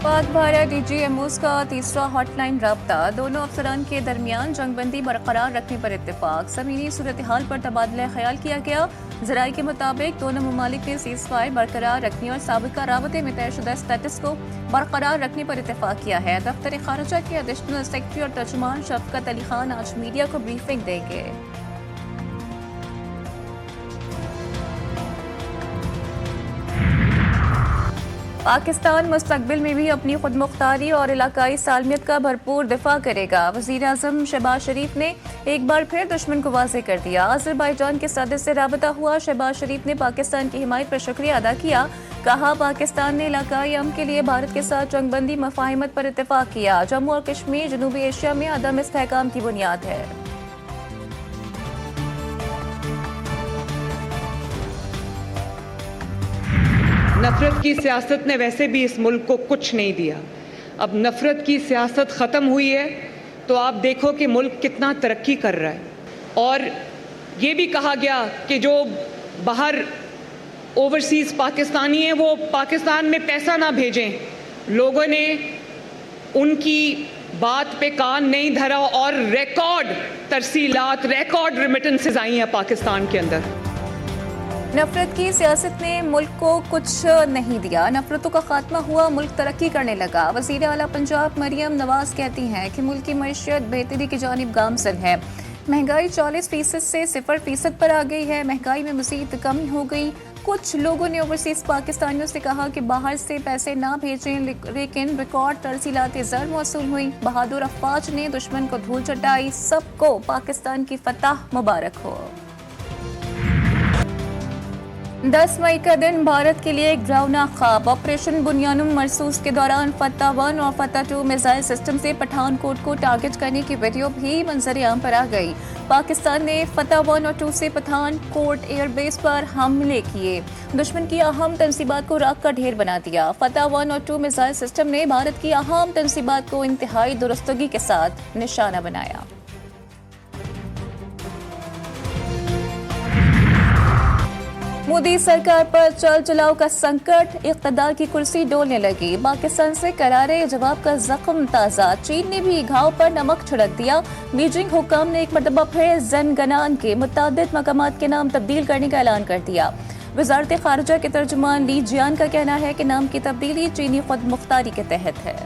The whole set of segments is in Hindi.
पाक भारत डीजीएमओस का तीसरा हॉटलाइन राब्ता, दोनों अफसरान के दरमियान जंगबंदी बरकरार रखने पर इत्तेफाक। ज़मीनी सूरत हाल पर तबादला ख्याल किया गया। ज़राए के मुताबिक दोनों ममालिक ने सीज़फायर बरकरार रखने और साबिका राबते में तयशुदा स्टेटस को बरकरार रखने पर इत्तेफाक किया है। दफ्तर खारजा के एडिशनल सेक्रेटरी और तर्जुमान शफकत अली खान आज मीडिया को ब्रीफिंग देंगे। पाकिस्तान मुस्तकबिल में भी अपनी खुद मुख्तारी और इलाकाई सालमियत का भरपूर दिफा करेगा। वज़ीर आज़म शहबाज शरीफ ने एक बार फिर दुश्मन को वाज़ेह कर दिया। अज़रबैजान के सदर से राबता हुआ। शहबाज शरीफ ने पाकिस्तान की हिमायत पर शुक्रिया अदा किया। कहा, पाकिस्तान ने इलाकाई अमन के लिए भारत के साथ जंगबंदी मफाहिमत पर इत्तेफाक किया। जम्मू और कश्मीर जनूबी एशिया में अदम इस्तेहकाम की बुनियाद है। नफरत की सियासत ने वैसे भी इस मुल्क को कुछ नहीं दिया। अब नफरत की सियासत ख़त्म हुई है तो आप देखो कि मुल्क कितना तरक्की कर रहा है। और ये भी कहा गया कि जो बाहर ओवरसीज़ पाकिस्तानी हैं वो पाकिस्तान में पैसा ना भेजें। लोगों ने उनकी बात पे कान नहीं धरा और रिकॉर्ड तरसीलात, रिकॉर्ड रेमिटेंसेस आई हैं पाकिस्तान के अंदर। नफरत की सियासत ने मुल्क को कुछ नहीं दिया। नफरतों का खात्मा हुआ, मुल्क तरक्की करने लगा। वज़ीर आला पंजाब मरियम नवाज कहती हैं कि मुल्क की मईशत बेहतरी की जानिब गामज़न है। महंगाई 40% से 0% पर आ गई है। महंगाई में मज़ीद कमी हो गई। कुछ लोगों ने ओवरसीज़ पाकिस्तानियों से कहा कि बाहर से पैसे ना भेजें, लेकिन रिकॉर्ड तरसीलात ज़र मौसूल हुई। बहादुर अफवाज ने दुश्मन को धूल चटाई। सबको पाकिस्तान की फतह मुबारक हो। 10 मई का दिन भारत के लिए एक डरावना ख्वाब। ऑपरेशन बुनियानुम मरसूस के दौरान फतह 1 और फतह 2 मिसाइल सिस्टम से पठानकोट को टारगेट करने की वीडियो भी मंजर आम पर आ गई। पाकिस्तान ने फतह 1 और 2 से पठानकोट एयरबेस पर हमले किए। दुश्मन की अहम तंसीबात को राख का ढेर बना दिया। फतह 1 और 2 मिसाइल सिस्टम ने भारत की अहम तंसीबात को इंतहाई दुरुस्तगी के साथ निशाना बनाया। मोदी सरकार पर चल चलाओ का संकट, इक़्तिदार की कुर्सी डोलने लगी। पाकिस्तान से करारे जवाब का जख्म ताज़ा। चीन ने भी घाव पर नमक छिड़क दिया। बीजिंग हुकाम ने एक मरतबा फिर ज़नगनान के मुतादिद मकामात के नाम तब्दील करने का ऐलान कर दिया। वज़ारत खारजा के तर्जुमान ली जियान का कहना है कि नाम की तब्दीली चीनी खुद मुख्तारी के तहत है।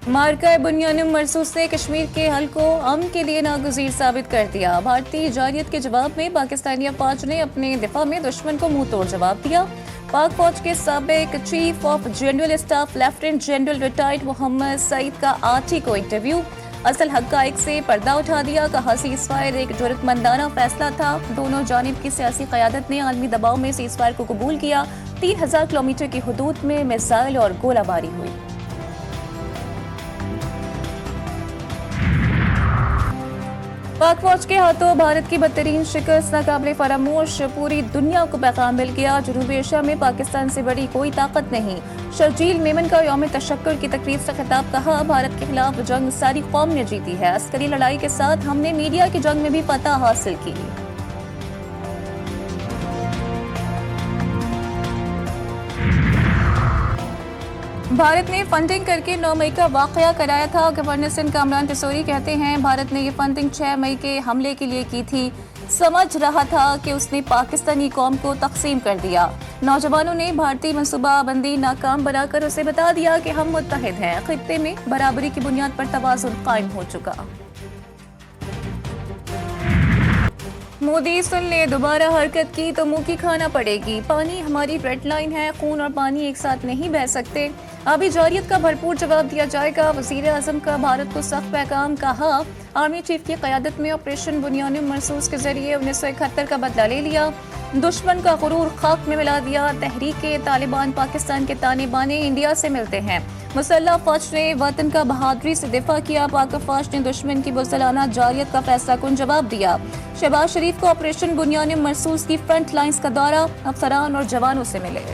मार्का बुनियानुम मरसूस ने कश्मीर के हल को अमन के लिए नागुज़ीर साबित कर दिया। भारतीय जारियत के जवाब में पाकिस्तानी अफवाज ने अपने दिफा में दुश्मन को मुंह तोड़ जवाब दिया। पाक फौज के साबिक chief of general staff lieutenant general retired Mohammad Saeed का आठी को इंटरव्यू। असल हक़ाइक़ से पर्दा उठा दिया। कहा, सीज़फायर एक जुर्रतमंदाना फैसला था। दोनों जानिब की सियासी क़यादत ने आलमी दबाव में सीज़फायर को कबूल किया। 3000 किलोमीटर की हदूद में मिसाइल और गोलाबारी हुई। पाक फौज के हाथों भारत की बदतरीन शिकस्त नाकाबिले फरामोश। पूरी दुनिया को पैगाम मिल गया, जनूबी एशिया में पाकिस्तान से बड़ी कोई ताकत नहीं। शर्जील मेमन का यौम तशक्कुर की तकरीब से खिताब। कहा, भारत के खिलाफ जंग सारी कौम ने जीती है। अस्करी लड़ाई के साथ हमने मीडिया की जंग में भी फतह हासिल की। भारत ने फंडिंग करके 9 मई का वाकया कराया था। गवर्नर सिंध कामरान तिसोरी कहते हैं, भारत ने ये फंडिंग 6 मई के हमले के लिए की थी। समझ रहा था कि उसने पाकिस्तानी कौम को तकसीम कर दिया। नौजवानों ने भारतीय मनसूबाबंदी नाकाम बनाकर उसे बता दिया कि हम मुत्तहिद हैं। खित्ते में बराबरी की बुनियाद पर तवाज़ुन कायम हो चुका। मोदी सुन ले, दोबारा हरकत की तो मुंह की खाना पड़ेगी। पानी हमारी रेड लाइन है। खून और पानी एक साथ नहीं बह सकते। अभी जारियत का भरपूर जवाब दिया जाएगा। वज़ीर आज़म का भारत को सख्त पैगाम। कहा, आर्मी चीफ की क़यादत में ऑपरेशन बुनियानुम मरसूस के जरिए 1971 का बदला ले लिया। दुश्मन का गुरूर खाक में मिला दिया। तहरीके तालिबान पाकिस्तान के ताने बाने इंडिया से मिलते हैं। मुसल्लह फौज ने वतन का बहादुरी से दिफा किया। पाक फौज ने दुश्मन की बुज़दिलाना जारियत का फैसला कुन जवाब दिया। शहबाज शरीफ को ऑपरेशन बुनियानुम मरसूस की फ्रंट लाइन्स का दौरा। अफसरान और जवानों से मिले।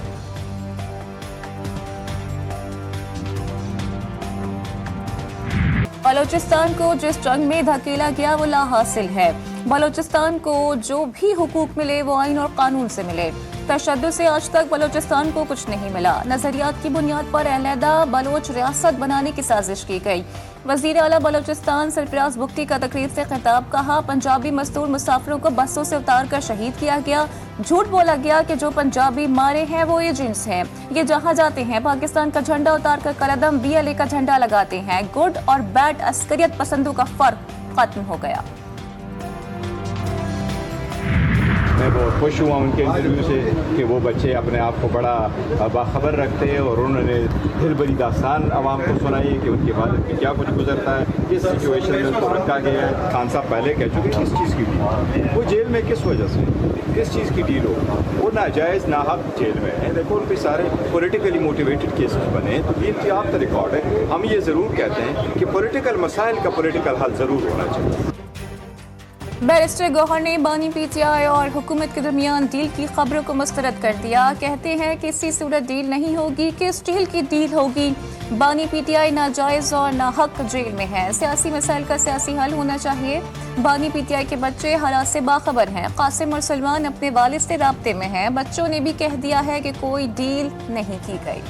बलोचिस्तान को जिस जंग में धकेला गया वो ला हासिल है। बलोचिस्तान को जो भी हुकूक मिले वो आइन और कानून से मिले। तशद्दुद से आज तक बलूचिस्तान को कुछ नहीं मिला। नजरियात की बुनियाद पर अलहदा बलोच रियासत बनाने की साजिश की गई। वजीर आला बलूचिस्तान सरफराज बुख्ती का तकरीर से खिताब, कहा पंजाबी मजदूर मुसाफिरों को बसों से उतार कर शहीद किया गया। झूठ बोला गया कि जो पंजाबी मारे हैं वो एजेंट्स हैं। ये जहां जाते हैं पाकिस्तान का झंडा उतार कर कलदम BLA का झंडा लगाते हैं। गुड और बैड अस्करियत पसंदों का फर्क खत्म हो गया। मैं बहुत खुश हुआ उनके इंटरव्यू से कि वो बच्चे अपने आप को बड़ा बाखबर रखते हैं और उन्होंने दिल भरी दास्तान आवाम को सुनाई कि उनकी वालिद पे क्या कुछ गुजरता है, किस सिचुएशन में उनको रखा गया है। खान साहब पहले कह चुके किस चीज़ की डील, वो जेल में किस वजह से, किस चीज़ की डील हो, वो नाजायज़ नाहक जेल में है। देखो उन पर सारे पॉलिटिकली मोटिवेटेड केसेस बने, तो डील की आप रिकॉर्ड है। हम ये ज़रूर कहते हैं कि पॉलिटिकल मसाइल का पॉलिटिकल हल ज़रूर होना चाहिए। बैरिस्टर गौहर ने बानी PTI और हुकूमत के दरमियान डील की खबरों को मुस्तरद कर दिया। कहते हैं कि किसी सूरत डील नहीं होगी, किस डील की डील होगी। बानी PTI नाजायज़ और नाहक जेल में है। सियासी मसाइल का सियासी हल होना चाहिए। बानी PTI के बच्चे हालात से बाखबर हैं। कासिम और सलमान अपने वालिद से राब्ते में हैं। बच्चों ने भी कह दिया है कि कोई डील नहीं की गई।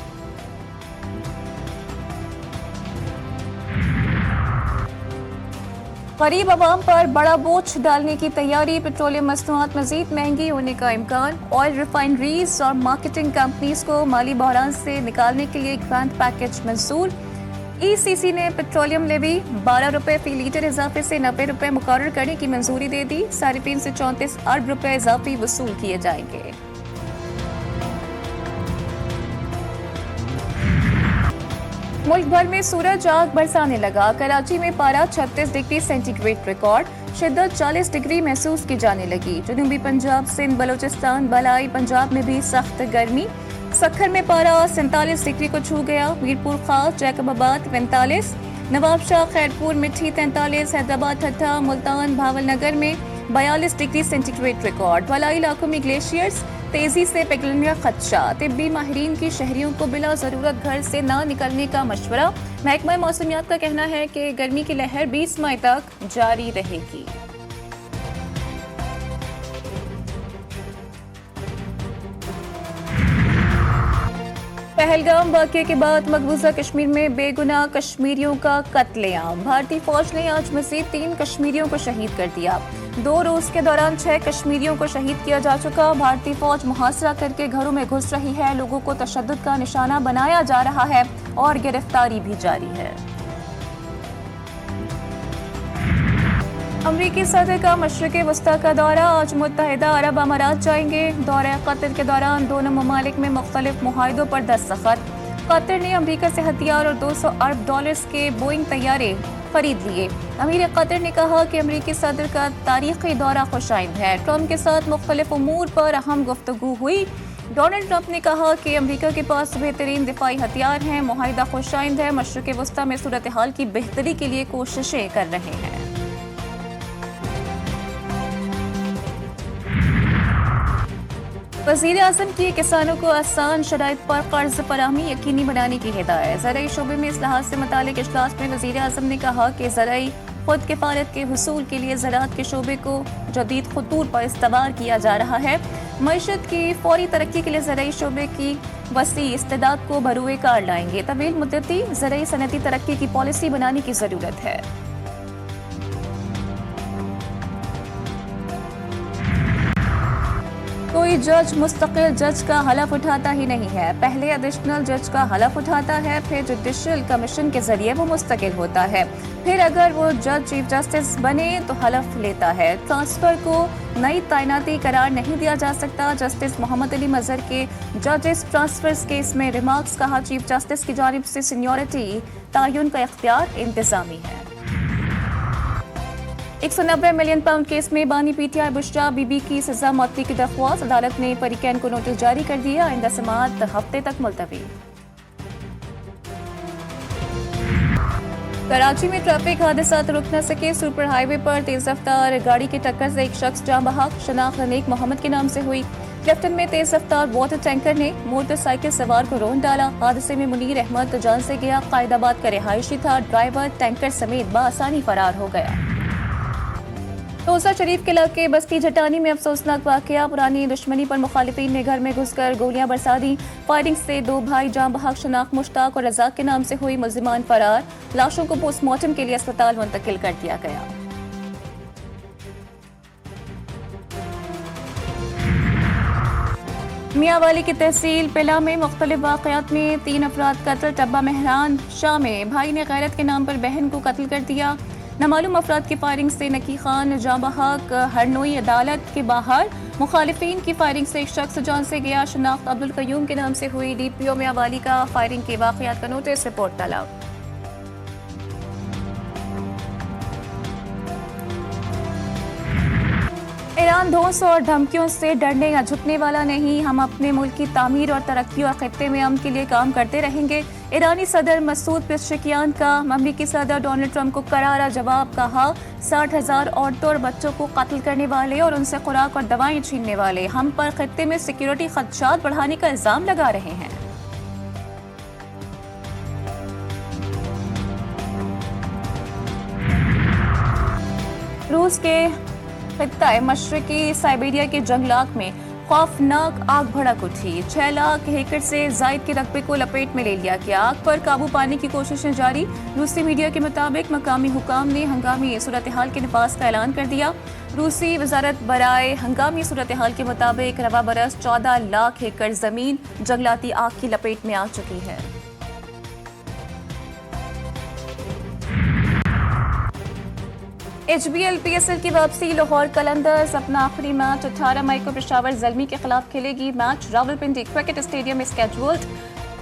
गरीब आवाम पर बड़ा बोझ डालने की तैयारी। पेट्रोलियम मसनूआत मजीद महंगी होने का इम्कान। ऑयल रिफाइनरीज और मार्केटिंग कंपनीज को माली बहरान से निकालने के लिए ग्रांट पैकेज मंजूर। ECC ने पेट्रोलियम लेवी 12 रुपये फी लीटर इजाफे से 90 रुपये मुकर्रर करने की मंजूरी दे दी। 3.5 से 34 अरब रुपये इजाफी वसूल किए जाएंगे। मुल्क भर में सूरज आग बरसाने लगा। कराची में पारा 36 डिग्री सेंटीग्रेड रिकॉर्ड, शिद्दत 40 डिग्री महसूस की जाने लगी। जनूबी पंजाब, सिंध, बलूचिस्तान, बलाई पंजाब में भी सख्त गर्मी। सखर में पारा 47 डिग्री को छू गया। मीरपुर खास, जैकबाबाद 45, नवाबशाह, खैरपुर, मिठी 43, हैदराबाद, ठट्ठा, मुल्तान, भावलनगर में 42 डिग्री सेंटीग्रेड रिकॉर्ड। बलाई इलाकों में ग्लेशियर्स, तेजी से पिघलने का खदशा। तिब्बी माहिरीन की शहरियों को बिला जरूरत घर से ना निकलने का मशवरा। महकमा मौसमियात का कहना है कि गर्मी की लहर 20 मई तक जारी रहेगी। पहलगाम वाक़े के बाद मकबूजा कश्मीर में बेगुनाह कश्मीरियों का कत्लेआम। भारतीय फौज ने आज मज़ीद 3 कश्मीरियों को शहीद कर दिया। 2 रोज के दौरान 6 कश्मीरियों को शहीद किया जा चुका। भारतीय फौज मुहासरा करके घरों में घुस रही है। लोगों को तशद्दुद का निशाना बनाया जा रहा है और गिरफ्तारी भी जारी है। अमरीकी सदर का मशरिक़ वस्ता का दौरा। आज मुत्तहिदा अरब अमारात जाएंगे। दौरे कतर के दौरान दोनों ममालिक में मुख्तलिफ मुआहिदों पर दस्तखत। कतर ने अमरीका से हथियार और $200 अरब के बोइंग तैयारे खरीद लिए। अमीर कतर ने कहा कि अमरीकी सदर का तारीखी दौरा खुशाइंद है। ट्रंप के साथ मुख्तलिफ उमूर पर अहम गुफ्तगू हुई। डोनाल्ड ट्रंप ने कहा कि अमरीका के पास बेहतरीन दिफाई हथियार हैं। मुआहिदा खुशाइंद है। मशरिक़ वस्ता में सूरत हाल की बेहतरी के लिए कोशिशें कर रहे हैं। वज़ीर आज़म की किसानों को आसान शराइत पर कर्ज फराहमी यकीनी बनाने की हिदायत। ज़राई शोबे में इस्लाहात से मुतालिक इजलास में वज़ीर आज़म ने कहा कि ज़राई खुद किफ़ायत के हुसूल के लिए ज़राअत के शोबे को जदीद खतूर पर इस्तेमाल किया जा रहा है। मईशत की फौरी तरक्की के लिए ज़राई शोबे की वसी इस्तेदाद को बरूए कार लाएंगे। तवील मुद्दती ज़राई सनती तरक्की की पॉलिसी बनाने की ज़रूरत है। कोई जज मुस्तकिल जज का हलफ उठाता ही नहीं है। पहले एडिशनल जज का हलफ उठाता है, फिर जुडिशल कमीशन के जरिए वो मुस्तकिल होता है, फिर अगर वो जज चीफ जस्टिस बने तो हलफ लेता है। ट्रांसफर को नई तैनाती करार नहीं दिया जा सकता। जस्टिस मोहम्मद अली मजहर के जजेस ट्रांसफर्स केस में रिमार्क्स। कहा चीफ जस्टिस की जानिब से सीनियरिटी तयन का इख्तियार इंतजामी है। 190 मिलियन पाउंड केस में बानी PTI बुशरा बीबी की सजा मौती की दरख्वास्त। अदालत ने परिकैन को नोटिस जारी कर दिया। आइंदा समाअत हफ्ते तक मुलतवी। कराची में ट्रैफिक हादसात रुक न सके। सुपर हाईवे पर तेज रफ्तार गाड़ी की टक्कर से एक शख्स जाँ बहक। शनाख्त अनीक मोहम्मद के नाम से हुई। क्लिफ्टन में तेज रफ्तार वाटर टैंकर ने मोटरसाइकिल सवार को रौंद डाला। हादसे में मुनीर अहमद जान से गया। कायदाबाद का रिहायशी था। ड्राइवर टैंकर समेत बआसानी फरार हो गया। रोजा शरीफ के इलाके बस्ती जटानी में अफसोसनाक वाकया। पुरानी दुश्मनी पर मुखालिफिन ने घर में घुसकर गोलियां बरसा दी। फायरिंग से 2 भाई जाँ बहक शनाख्त मुश्ताक और रजाक के नाम से हुई। मुल्जिमान फरार। लाशों को पोस्टमार्टम के लिए अस्पताल मुंतकिल कर दिया गया। मियांवाली की तहसील पिला में मुख्तलिफ वाक़यात में 3 अफराद कत्ल। टब्बा मेहरान शाह में भाई ने गैरत के नाम पर बहन को कत्ल कर दिया। नामालूम अफराद की फायरिंग से नकी खान जाँ बहक हरनोई अदालत के बाहर। मुखालिफिन की फायरिंग से एक शख्स जान से गया। शनाख्त अब्दुल कयूम के नाम से हुई। DPO मियांवाली का फायरिंग के वाक़यात का नोटिस रिपोर्ट तलब। ईरान धौंस और धमकियों से डरने या झुकने वाला नहीं। हम अपने मुल्क की तामीर और तरक्की और खित्ते में अमन के लिए काम करते रहेंगे। ईरानी सदर मसूद पेज़ेश्कियान का अमेरिकी सदर डोनाल्ड ट्रंप को करारा जवाब। कहा 60,000 औरतों और बच्चों को कत्ल करने वाले और उनसे खुराक और दवाएं छीनने वाले हम पर खित्ते में सिक्योरिटी खदशात बढ़ाने का इल्जाम लगा रहे हैं। रूस के खित्ता मशरकी साइबेरिया के जंगलात में खौफनाक आग भड़क उठी। 6 लाख एकड़ से जायद के रकबे को लपेट में ले लिया गया। आग पर काबू पाने की कोशिशें जारी। रूसी मीडिया के मुताबिक मकामी हुकाम ने हंगामी सूरत हाल के नफाज का ऐलान कर दिया। रूसी वजारत बराए हंगामी सूरत हाल के मुताबिक रवा बरस 14 लाख एकड़ जमीन जंगलाती आग की लपेट में आ चुकी है। HBL PSL की वापसी। लाहौर कलंदर्स अपना आखिरी मैच 18 मई को पेशावर ज़ल्मी के खिलाफ खेलेगी। मैच रावलपिंडी क्रिकेट स्टेडियम में स्केड्यूल्ड।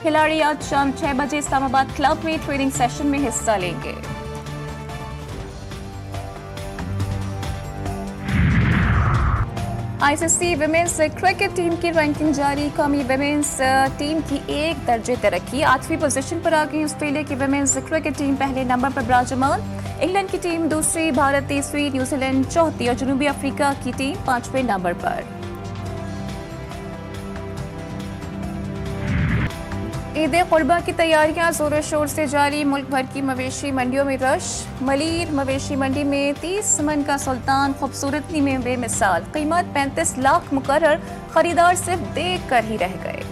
खिलाड़ी आज शाम 6 बजे इस्लामाबाद क्लब में ट्रेनिंग सेशन में हिस्सा लेंगे। ICC विमेंस क्रिकेट टीम की रैंकिंग जारी। कौमी विमेंस टीम की 1 दर्जे तरक्की। 8वीं पोजीशन पर आ गई। ऑस्ट्रेलिया की विमेंस क्रिकेट टीम पहले नंबर पर विराजमान। इंग्लैंड की टीम दूसरी, भारत तीसरी, न्यूजीलैंड चौथी और जनूबी अफ्रीका की टीम 5वें नंबर पर। ईद कुर्बा की तैयारियां जोरों शोर से जारी। मुल्क भर की मवेशी मंडियों में रश। मलीर मवेशी मंडी में 30 मन का सुल्तान खूबसूरती में बेमिसाल। कीमत 35 लाख मुकर्रर। खरीदार सिर्फ देख कर ही रह गए।